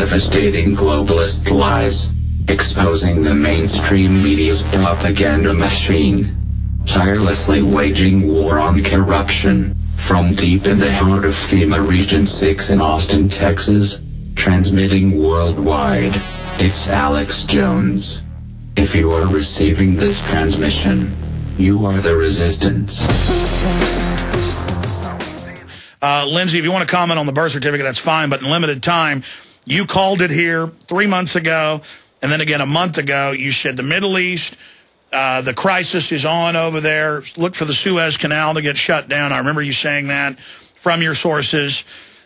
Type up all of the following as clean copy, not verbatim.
devastating globalist lies, exposing the mainstream media's propaganda machine, tirelessly waging war on corruption, from deep in the heart of FEMA Region 6 in Austin, Texas, transmitting worldwide, it's Alex Jones. If you are receiving this transmission, you are the resistance. Lindsey, if you want to comment on the birth certificate, that's fine, but in limited time, you called it here 3 months ago, and then again a month ago. You said the Middle East, the crisis is on over there. Look for the Suez Canal to get shut down. I remember you saying that from your sources.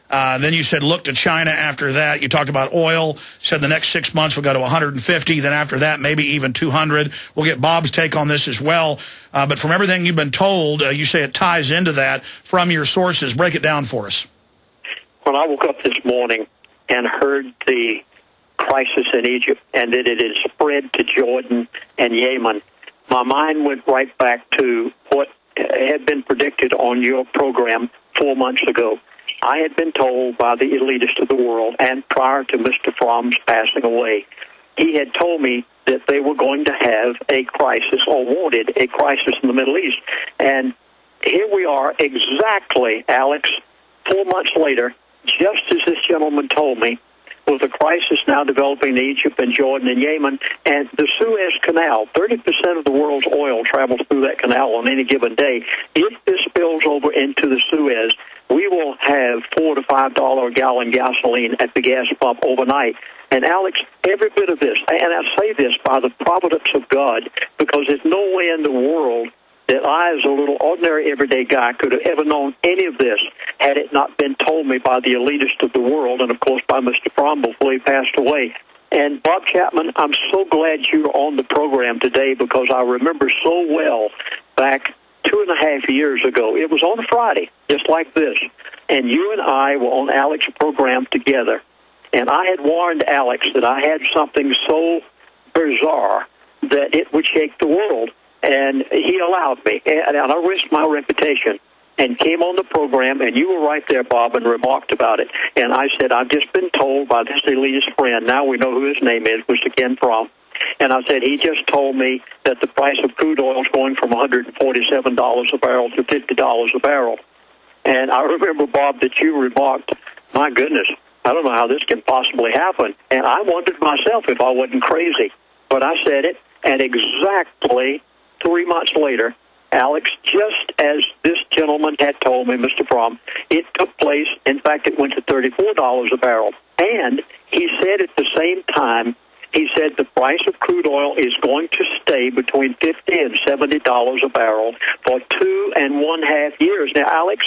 Then you said look to China after that. You talked about oil, said the next 6 months will go to 150. Then after that, maybe even 200. We'll get Bob's take on this as well. But from everything you've been told, you say it ties into that from your sources. Break it down for us. When I woke up this morning and heard the crisis in Egypt and that it had spread to Jordan and Yemen, my mind went right back to what had been predicted on your program 4 months ago. I had been told by the elitist of the world, and prior to Mr. Fromm's passing away, he had told me that they were going to have a crisis, or wanted a crisis in the Middle East. And here we are exactly, Alex, 4 months later, just as this gentleman told me, with a crisis now developing in Egypt and Jordan and Yemen, and the Suez Canal, 30% of the world's oil travels through that canal on any given day. If this spills over into the Suez, we will have $4 to $5 a gallon gasoline at the gas pump overnight. And Alex, every bit of this, and I say this by the providence of God, because there's no way in the world that I, as a little ordinary everyday guy, could have ever known any of this had it not been told me by the elitist of the world, and of course by Mr. Fromm before he passed away. And Bob Chapman, I'm so glad you're on the program today, because I remember so well back 2.5 years ago. It was on a Friday, just like this, and you and I were on Alex's program together, and I had warned Alex that I had something so bizarre that it would shake the world, and he allowed me, and I risked my reputation and came on the program, and you were right there, Bob, and remarked about it. And I said, I've just been told by this elitist friend, now we know who his name is, Mr. Ken Fromm, and I said, he just told me that the price of crude oil is going from $147 a barrel to $50 a barrel. And I remember, Bob, that you remarked, my goodness, I don't know how this can possibly happen. And I wondered myself if I wasn't crazy. But I said it, and exactly 3 months later, Alex, just as this gentleman had told me, Mr. Fromm, it took place. In fact, it went to $34 a barrel. And he said at the same time, he said the price of crude oil is going to stay between $50 and $70 a barrel for 2.5 years. Now, Alex,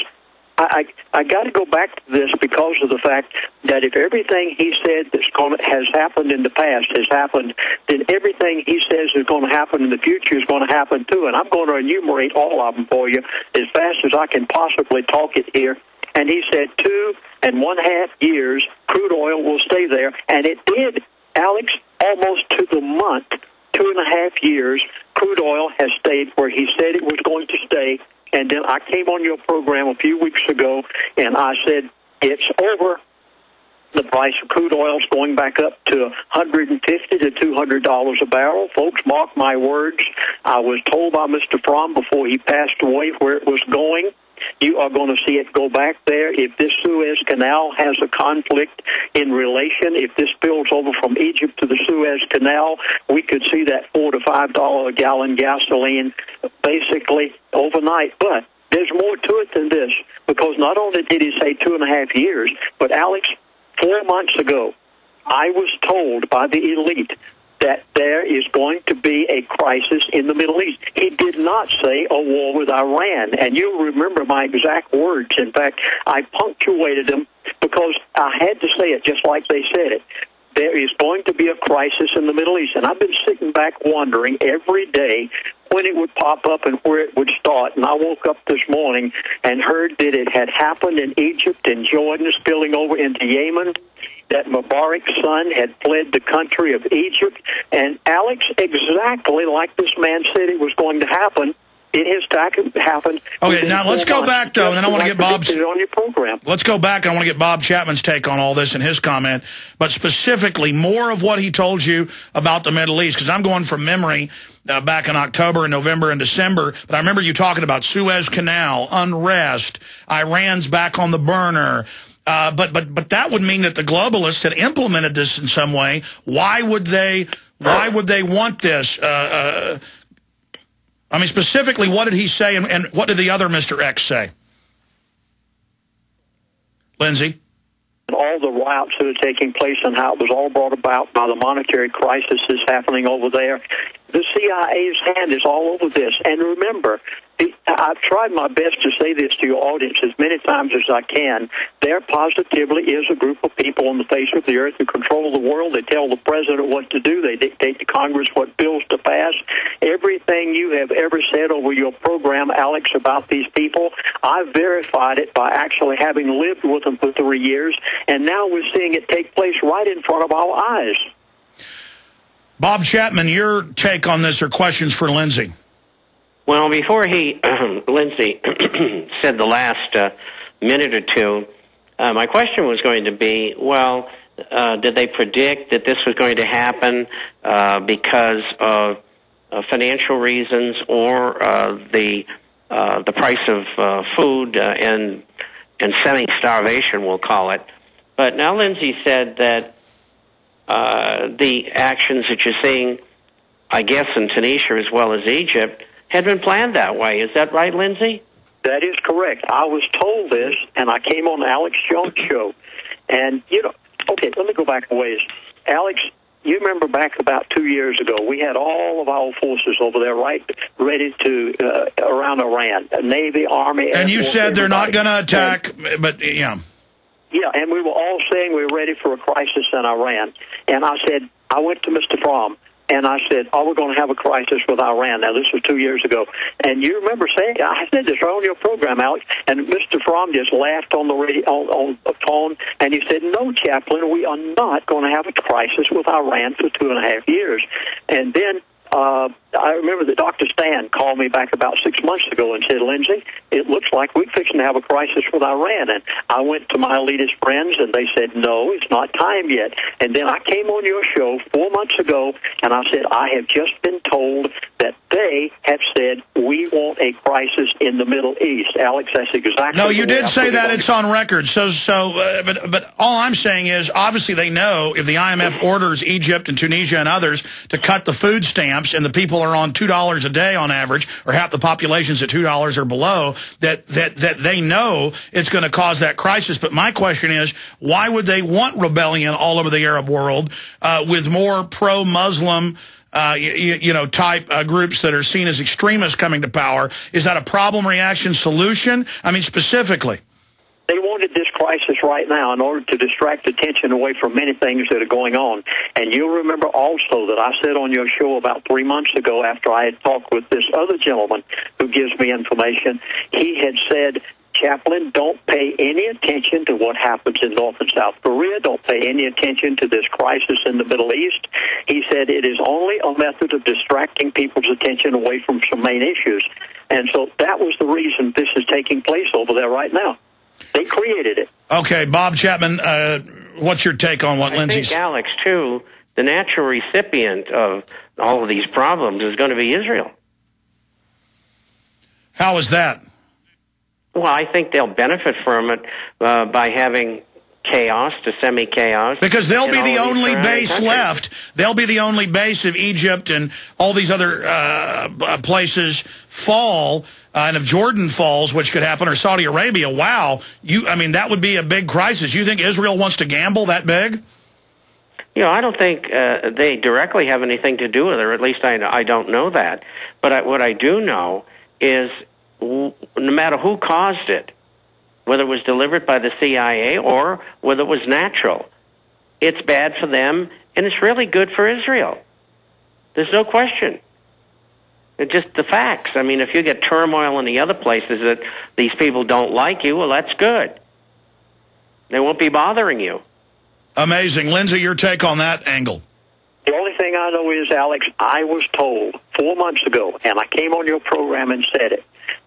I got to go back to this because of the fact that if everything he said has happened in the past has happened, then everything he says is going to happen in the future is going to happen too. And I'm going to enumerate all of them for you as fast as I can possibly talk it here. And he said 2.5 years, crude oil will stay there. And it did, Alex, almost to the month, 2.5 years, crude oil has stayed where he said it was going to stay. And then I came on your program a few weeks ago, and I said, it's over. The price of crude oil is going back up to $150 to $200 a barrel. Folks, mark my words. I was told by Mr. Fromm before he passed away where it was going. You are going to see it go back there. If this Suez Canal has a conflict in relation, if this spills over from Egypt to the Suez Canal, we could see that $4 to $5 a gallon gasoline basically overnight. But there's more to it than this, because not only did he say 2.5 years, but Alex, 4 months ago, I was told by the elite that there is going to be a crisis in the Middle East. He did not say a war with Iran, and you'll remember my exact words. In fact, I punctuated them because I had to say it just like they said it. There is going to be a crisis in the Middle East, and I've been sitting back wondering every day when it would pop up and where it would start. And I woke up this morning and heard that it had happened in Egypt and Jordan, spilling over into Yemen, that Mubarak's son had fled the country of Egypt. And Alex, exactly like this man said it was going to happen, It has happened. Okay, now let's go back, though, and then I want to get Bob's... on your program. Let's go back, and I want to get Bob Chapman's take on all this and his comment, but specifically more of what he told you about the Middle East, because I'm going from memory back in October and November and December, but I remember you talking about Suez Canal, unrest, Iran's back on the burner. But that would mean that the globalists had implemented this in some way. Why would they want this? I mean, specifically, what did he say, and what did the other Mr. X say? Lindsey? All the riots that are taking place and how it was all brought about by the monetary crisis that's happening over there. The CIA's hand is all over this. And remember, I've tried my best to say this to your audience as many times as I can. There positively is a group of people on the face of the earth who control the world. They tell the president what to do. They dictate to Congress what bills to pass. Everything you have ever said over your program, Alex, about these people, I've verified it by actually having lived with them for 3 years, and now we're seeing it take place right in front of our eyes. Bob Chapman, your take on this or questions for Lindsey? Well, before Lindsey said the last minute or two, my question was going to be, well, did they predict that this was going to happen because of financial reasons or the price of food and semi-starvation, we'll call it? But now Lindsey said that the actions that you're seeing, I guess, in Tunisia as well as Egypt, had been planned that way. Is that right, Lindsey? That is correct. I was told this, and I came on Alex Jones' show. And, okay, let me go back a ways. Alex, you remember back about 2 years ago, we had all of our forces over there ready to, around Iran, Navy, Army, and you said they're not going to attack, but, yeah. Yeah, and we were all saying we were ready for a crisis in Iran. And I went to Mr. Fromm, and I said, we're going to have a crisis with Iran. Now, this was 2 years ago. And you remember saying, I said this right on your program, Alex, and Mr. Fromm just laughed on the radio, on the phone, and he said, no, Chaplain, we are not going to have a crisis with Iran for 2.5 years. And then I remember that Dr. Stan called me back about 6 months ago and said, Lindsey, it looks like we're fixing to have a crisis with Iran. And I went to my elitist friends, and they said, no, it's not time yet. And then I came on your show 4 months ago, and I said, I have just been told that they have said we want a crisis in the Middle East. Alex, that's exactly. No, you did say that. It's on record. But all I'm saying is, obviously, they know if the IMF orders Egypt and Tunisia and others to cut the food stamps, and the people are on $2 a day on average, or half the population's at $2 or below, that they know it's going to cause that crisis. But my question is, why would they want rebellion all over the Arab world with more pro-Muslim type groups that are seen as extremists coming to power? Is that a problem, reaction, solution? I mean, specifically. They wanted this crisis right now in order to distract attention away from many things that are going on. And you'll remember also that I said on your show about 3 months ago, after I had talked with this other gentleman who gives me information, he had said, Chaplain, don't pay any attention to what happens in North and South Korea. Don't pay any attention to this crisis in the Middle East. He said it is only a method of distracting people's attention away from some main issues. And so that was the reason this is taking place over there right now. They created it. Okay, Bob Chapman, what's your take on what Lindsey's... I think, Alex, too, the natural recipient of all of these problems is going to be Israel. How is that? Well, I think they'll benefit from it by having chaos to semi-chaos. Because they'll be the only base left. They'll be the only base if Egypt and all these other places fall. And if Jordan falls, which could happen, or Saudi Arabia, wow. That would be a big crisis. You think Israel wants to gamble that big? I don't think they directly have anything to do with it, or at least I don't know that. But what I do know is no matter who caused it, whether it was delivered by the CIA or whether it was natural, it's bad for them, and it's really good for Israel. There's no question. It's just the facts. I mean, if you get turmoil in the other places that these people don't like you, well, that's good. They won't be bothering you. Amazing. Lindsey, your take on that angle? The only thing I know is, Alex, I was told 4 months ago, and I came on your program and said it,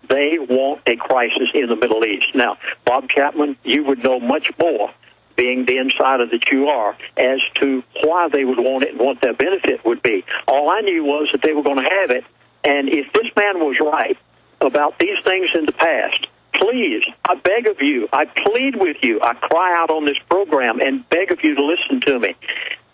they want a crisis in the Middle East. Now, Bob Chapman, you would know much more, being the insider that you are, as to why they would want it and what their benefit would be. All I knew was that they were going to have it, and if this man was right about these things in the past, please, I beg of you, I plead with you, I cry out on this program and beg of you to listen to me.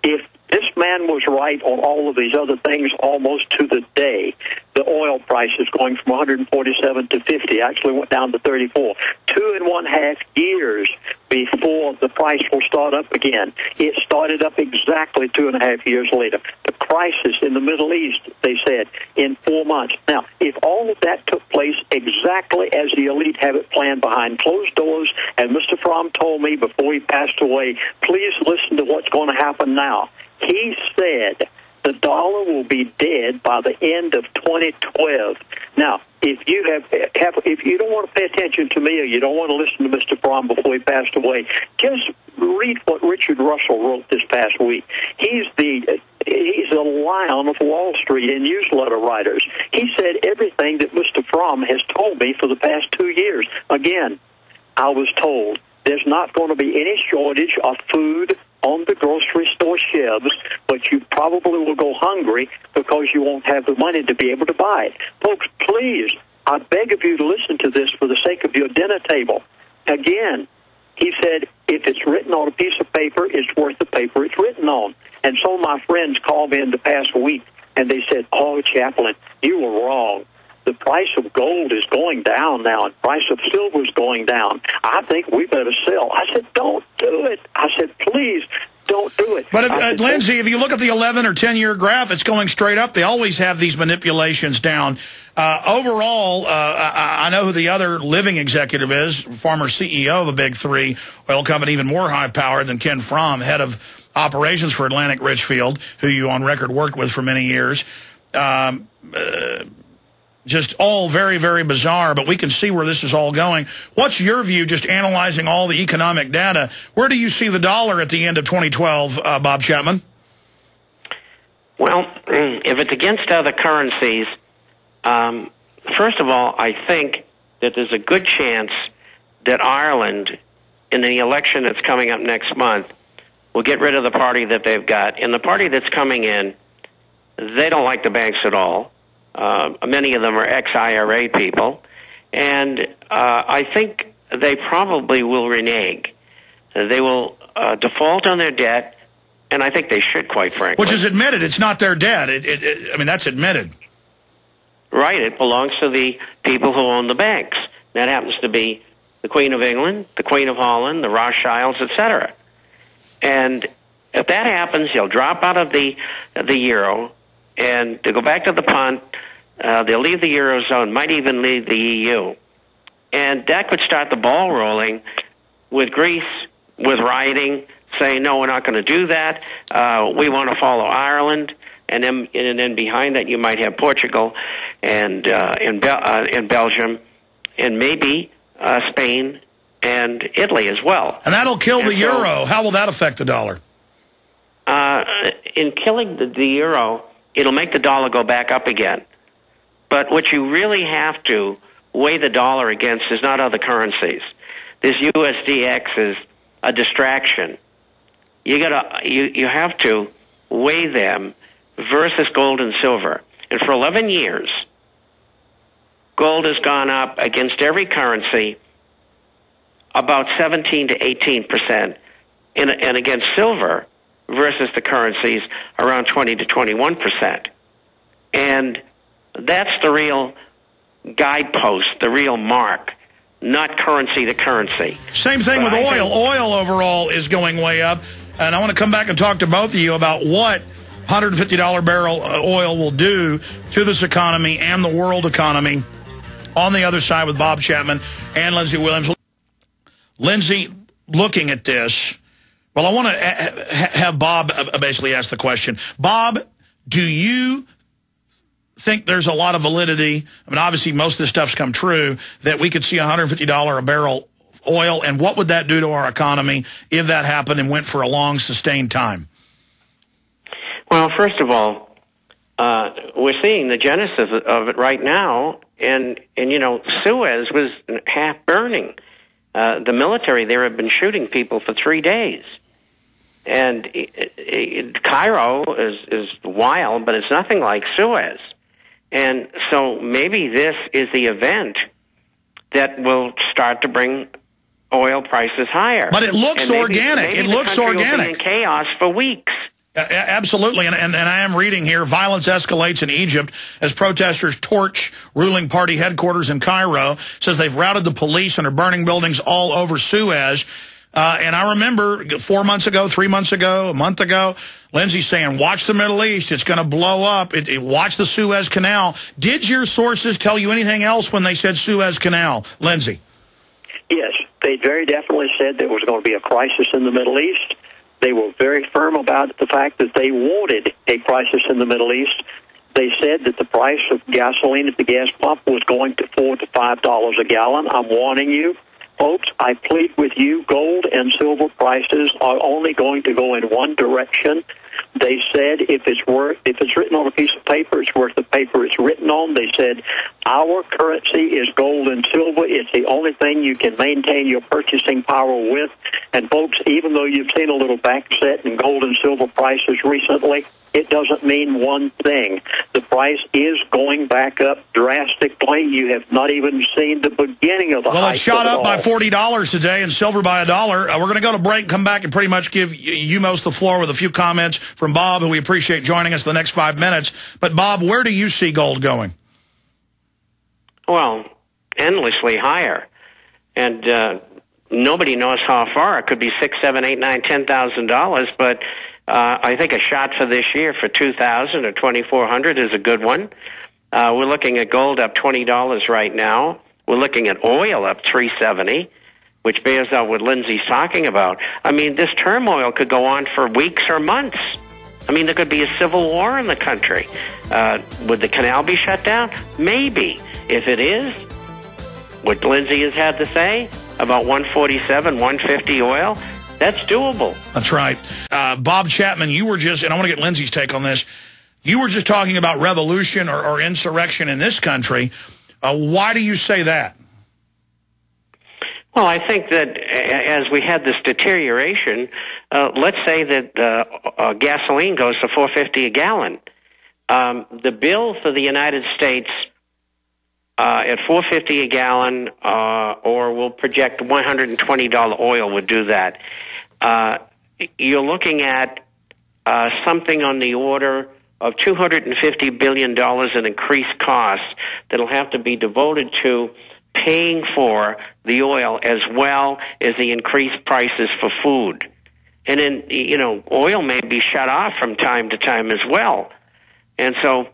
If this man was right on all of these other things almost to the day, the oil price is going from 147 to 50, actually went down to 34. 2.5 years before the price will start up again. It started up exactly 2.5 years later. The crisis in the Middle East, they said, in 4 months. Now, if all of that took place exactly as the elite have it planned behind closed doors, and Mr. Fromm told me before he passed away, please listen to what's going to happen now. He said the dollar will be dead by the end of 2012. Now, if you if you don't want to pay attention to me or you don't want to listen to Mr. Fromm before he passed away, just read what Richard Russell wrote this past week. He's the lion of Wall Street and newsletter writers. He said everything that Mr. Fromm has told me for the past 2 years. Again, I was told there's not going to be any shortage of food on the grocery store shelves, but you probably will go hungry because you won't have the money to be able to buy it. Folks, please, I beg of you to listen to this for the sake of your dinner table. Again, he said, if it's written on a piece of paper, it's worth the paper it's written on. And so my friends called me in the past week, and they said, oh, Chaplain, you were wrong. The price of gold is going down now, and the price of silver is going down. I think we better sell. I said, don't do it. I said, please, don't do it. But, Lindsey, if you look at the 11 or 10-year graph, it's going straight up. They always have these manipulations down. Overall, I know who the other living executive is, former CEO of a big three oil company, even more high-powered than Ken Fromm, head of operations for Atlantic Richfield, who you on record worked with for many years. Just all very, very bizarre, but we can see where this is all going. What's your view, just analyzing all the economic data? Where do you see the dollar at the end of 2012, Bob Chapman? Well, if it's against other currencies, first of all, I think that there's a good chance that Ireland, in the election that's coming up next month, will get rid of the party that they've got. And the party that's coming in, they don't like the banks at all. Many of them are ex-IRA people, and I think they probably will renege. They will default on their debt, and I think they should, quite frankly. Which is admitted. It's not their debt. I mean, that's admitted. Right. It belongs to the people who own the banks. That happens to be the Queen of England, the Queen of Holland, the Rothschilds, etc. And if that happens, he'll drop out of the euro, and to go back to the punt, they'll leave the Eurozone, might even leave the EU. And that could start the ball rolling with Greece, with rioting, saying, no, we're not going to do that. We want to follow Ireland. And then behind that, you might have Portugal and in Belgium, and maybe Spain and Italy as well. And that'll kill the euro. How will that affect the dollar? In killing the euro, it'll make the dollar go back up again. But what you really have to weigh the dollar against is not other currencies. This USDX is a distraction. You have to weigh them versus gold and silver. And for 11 years, gold has gone up against every currency about 17 to 18%, and against silver versus the currencies around 20 to 21%. And that's the real guidepost, the real mark, not currency to currency. Same thing with oil. Oil overall is going way up. And I want to come back and talk to both of you about what $150 barrel oil will do to this economy and the world economy. On the other side with Bob Chapman and Lindsey Williams. Lindsey, looking at this, well, I want to have Bob basically ask the question. Bob, do you think there's a lot of validity? I mean, obviously, most of this stuff's come true, that we could see $150 a barrel oil, and what would that do to our economy if that happened and went for a long, sustained time? Well, first of all, we're seeing the genesis of it right now, and you know, Suez was half burning. The military there have been shooting people for 3 days. And Cairo is wild, but it's nothing like Suez. And so maybe this is the event that will start to bring oil prices higher. But it looks organic. Maybe it looks organic. Will be in chaos for weeks. Absolutely, and I am reading here, violence escalates in Egypt as protesters torch ruling party headquarters in Cairo. Says they've routed the police and are burning buildings all over Suez. And I remember 4 months ago, 3 months ago, a month ago, Lindsey saying, watch the Middle East, it's going to blow up. Watch the Suez Canal. Did your sources tell you anything else when they said Suez Canal, Lindsey? Yes, they very definitely said there was going to be a crisis in the Middle East. They were very firm about the fact that they wanted a crisis in the Middle East. They said that the price of gasoline at the gas pump was going to $4 to $5 a gallon. I'm warning you, folks, I plead with you, gold and silver prices are only going to go in one direction. They said if it's written on a piece of paper, it's worth the paper it's written on. They said our currency is gold and silver. It's the only thing you can maintain your purchasing power with. And folks, even though you've seen a little backset in gold and silver prices recently, it doesn't mean one thing. The price is going back up drastically. You have not even seen the beginning of the Well, it shot up by $40 today and silver by $1. We're going to go to break and come back and pretty much give you most the floor with a few comments from Bob, who we appreciate joining us the next 5 minutes. But, Bob, where do you see gold going? Well, endlessly higher. And nobody knows how far. It could be $6,000, $7,000, $8,000, $9,000, $10,000, but I think a shot for this year for $2,000 or $2,400 is a good one. We're looking at gold up $20 right now. We're looking at oil up $3.70, which bears out what Lindsey's talking about. I mean, this turmoil could go on for weeks or months. I mean, there could be a civil war in the country. Would the canal be shut down? Maybe. If it is, what Lindsey has had to say about 147, 150 oil, that's doable. That's right. Bob Chapman, you were just, and I want to get Lindsey's take on this, you were just talking about revolution or insurrection in this country. Why do you say that? Well, I think that as we had this deterioration, let's say that gasoline goes to $4.50 a gallon. The bill for the United States at $4.50 a gallon, or we'll project $120 oil would do that. You're looking at something on the order of $250 billion in increased costs that'll have to be devoted to paying for the oil as well as the increased prices for food. And then, you know, oil may be shut off from time to time as well. And so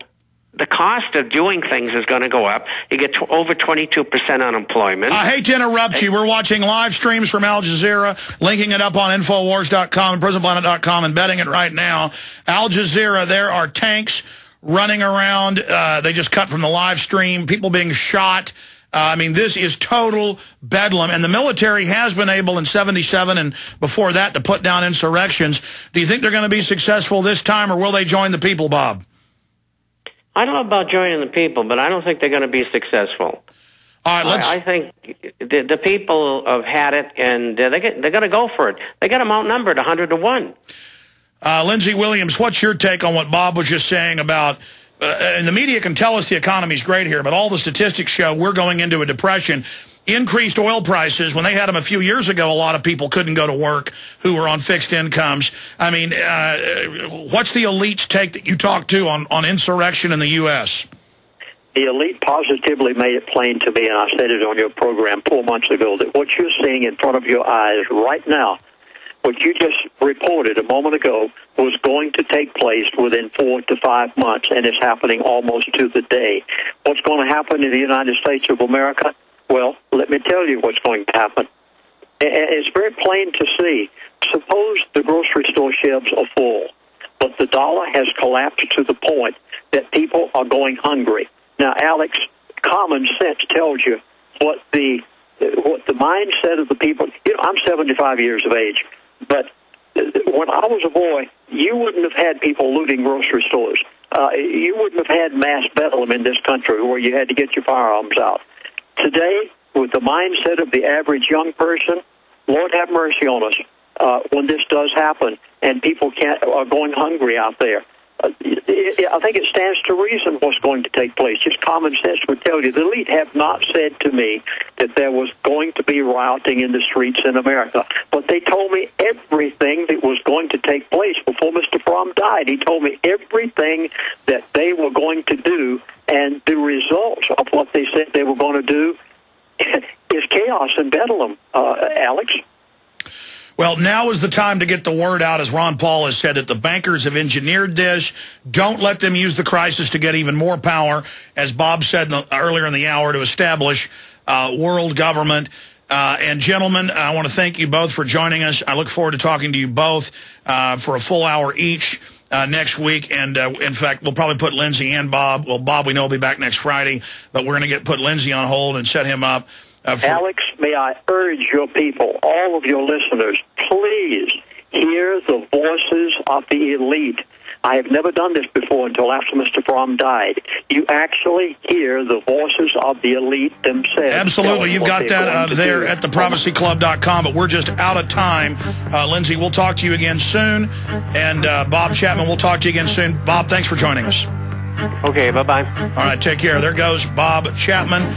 the cost of doing things is going to go up. You get over 22% unemployment. I hate to interrupt you. We're watching live streams from Al Jazeera, linking it up on Infowars.com and PrisonPlanet.com and betting it right now. Al Jazeera, there are tanks running around. They just cut from the live stream. People being shot. I mean, this is total bedlam. And the military has been able in 77 and before that to put down insurrections. Do you think they're going to be successful this time, or will they join the people, Bob? I don't know about joining the people, but I don't think they're going to be successful. All right, I think the people have had it, and they're going to go for it. They got them outnumbered 100 to 1. Lindsey Williams, what's your take on what Bob was just saying about, and the media can tell us the economy's great here, but all the statistics show we're going into a depression. Increased oil prices, when they had them a few years ago, a lot of people couldn't go to work who were on fixed incomes. I mean, what's the elite's take that you talk to on insurrection in the U.S.? The elite positively made it plain to me, and I said it on your program 4 months ago, that what you're seeing in front of your eyes right now, what you just reported a moment ago, was going to take place within 4 to 5 months, and it's happening almost to the day. What's going to happen in the United States of America? Well, let me tell you what's going to happen. It's very plain to see. Suppose the grocery store shelves are full, but the dollar has collapsed to the point that people are going hungry. Now, Alex, common sense tells you what the mindset of the people. You know, I'm 75 years of age, but when I was a boy, you wouldn't have had people looting grocery stores. You wouldn't have had mass bedlam in this country where you had to get your firearms out. Today, with the mindset of the average young person, Lord have mercy on us when this does happen and people are going hungry out there. I think it stands to reason what's going to take place. Just common sense would tell you. The elite have not said to me that there was going to be rioting in the streets in America, but they told me everything that was going to take place before Mr. Fromm died. He told me everything that they were going to do, and the results of what they said they were going to do is chaos and bedlam, Alex. Well, now is the time to get the word out, as Ron Paul has said, that the bankers have engineered this. Don't let them use the crisis to get even more power, as Bob said earlier in the hour, to establish world government. And gentlemen, I want to thank you both for joining us. I look forward to talking to you both for a full hour each next week. And in fact, we'll probably put Lindsey and Bob. Well, Bob, we know will be back next Friday, but we're going to put Lindsey on hold and set him up. Alex, may I urge your people, all of your listeners, please hear the voices of the elite. I have never done this before until after Mr. Fromm died. You actually hear the voices of the elite themselves. Absolutely. You've got that there at theprophecyclub.com, but we're just out of time. Lindsey, we'll talk to you again soon. And Bob Chapman, we'll talk to you again soon. Bob, thanks for joining us. Okay, bye-bye. All right, take care. There goes Bob Chapman.